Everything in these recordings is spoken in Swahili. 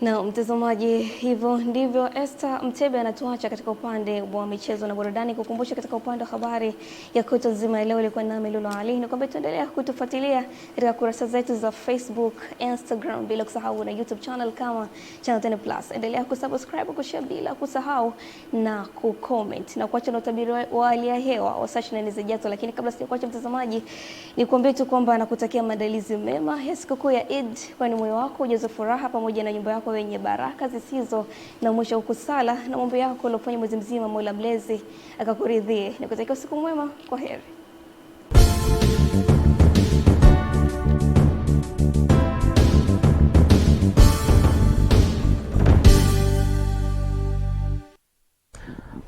Na mtazamaji, hivyo ndivyo Esther Mtebe anatuacha katika upande wa michezo na burudani. Kukumbusha katika upande wa habari ya kutwa nzima leo ilikuwa nami Lulu Ali. Nikwambia tuendelea kutufuatilia katika kurasa zetu za Facebook, Instagram, bila kusahau na YouTube channel kama Channel 10 Plus. Endelea kusubscribe, kushare bila kusahau na kucomment. Na kuacha na utabiri wa hali ya hewa wa saa 24 zijazo. Lakini kabla sijakuacha mtazamaji, nikwambie tu kwamba nakutakia maandalizi mema ya sikukuu ya Eid, kwani moyo wako ujaze furaha pamoja na nyumba yako wenye baraka zisizo na mwisho, ukusala na mambo yako uliofanya mwezi mzima Mola Mlezi akakuridhie. Nikutakia usiku mwema, kwa heri.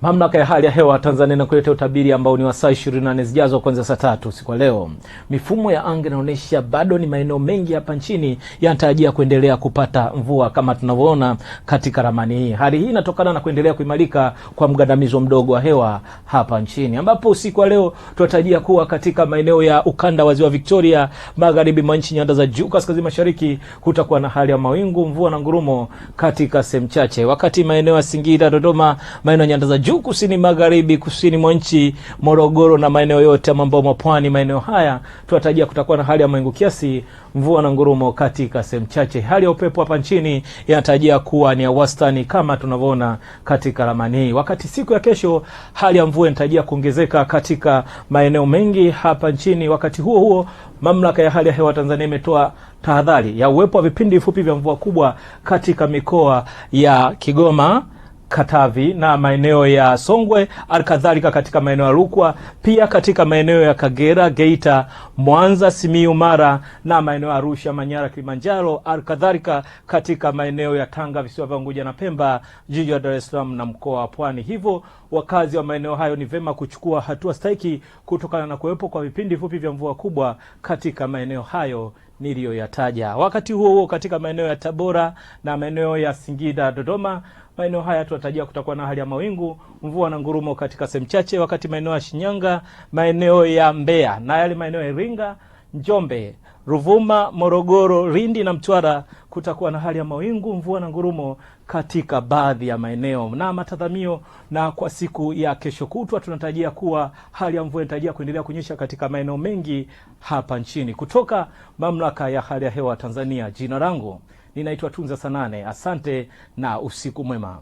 Mamlaka ya hali ya hewa Tanzania inakuletea utabiri ambao ni wa saa 24 zijazo kuanzia saa 3 usiku wa leo. Mifumo ya anga inaonyesha bado ni maeneo mengi hapa nchini yanatarajia kuendelea kupata mvua kama tunavyoona katika ramani hii. Hali hii inatokana na kuendelea kuimarika kwa mgandamizo mdogo wa hewa hapa nchini, ambapo usiku wa leo tunatarajia kuwa katika maeneo ya ukanda wa Ziwa Victoria, magharibi mwa nchi, nyanda za juu kaskazini mashariki kutakuwa na hali ya mawingu, mvua na ngurumo katika sehemu chache, wakati maeneo ya Singida, Dodoma, maeneo ya nyanda za juu kusini magharibi, kusini mwa nchi, Morogoro na maeneo yote ya mambo mapwani, maeneo haya tunatarajia kutakuwa na hali ya mawingu kiasi, mvua na ngurumo katika sehemu chache. Hali ya upepo hapa nchini inatarajia kuwa ni ya wastani kama tunavyoona katika ramani hii. Wakati siku ya kesho hali ya mvua inatarajia kuongezeka katika maeneo mengi hapa nchini. Wakati huo huo, mamlaka ya hali ya hewa Tanzania imetoa tahadhari ya uwepo wa vipindi vifupi vya mvua kubwa katika mikoa ya Kigoma, Katavi na maeneo ya Songwe, alikadhalika katika maeneo ya Rukwa, pia katika maeneo ya Kagera, Geita, Mwanza, Simiyu, Mara na maeneo ya Arusha, Manyara, Kilimanjaro, alikadhalika katika maeneo ya Tanga, visiwa vya Unguja na Pemba, jiji la Dar es Salaam na mkoa wa Pwani. Hivyo wakazi wa maeneo hayo ni vema kuchukua hatua stahiki kutokana na kuwepo kwa vipindi vifupi vya mvua kubwa katika maeneo hayo niliyoyataja. Wakati huo huo, katika maeneo ya Tabora na maeneo ya Singida, Dodoma, maeneo haya tunatarajia kutakuwa na hali ya mawingu, mvua na ngurumo katika sehemu chache, wakati maeneo ya Shinyanga, maeneo ya Mbeya na yale maeneo ya Iringa, Njombe, Ruvuma, Morogoro, Lindi na Mtwara kutakuwa na hali ya mawingu, mvua na ngurumo katika baadhi ya maeneo. Na matazamio na kwa siku ya kesho kutwa tunatarajia kuwa hali ya mvua inatarajia kuendelea kunyesha katika maeneo mengi hapa nchini. Kutoka mamlaka ya hali ya hewa Tanzania, jina langu ninaitwa Tunza Sanane. Asante na usiku mwema.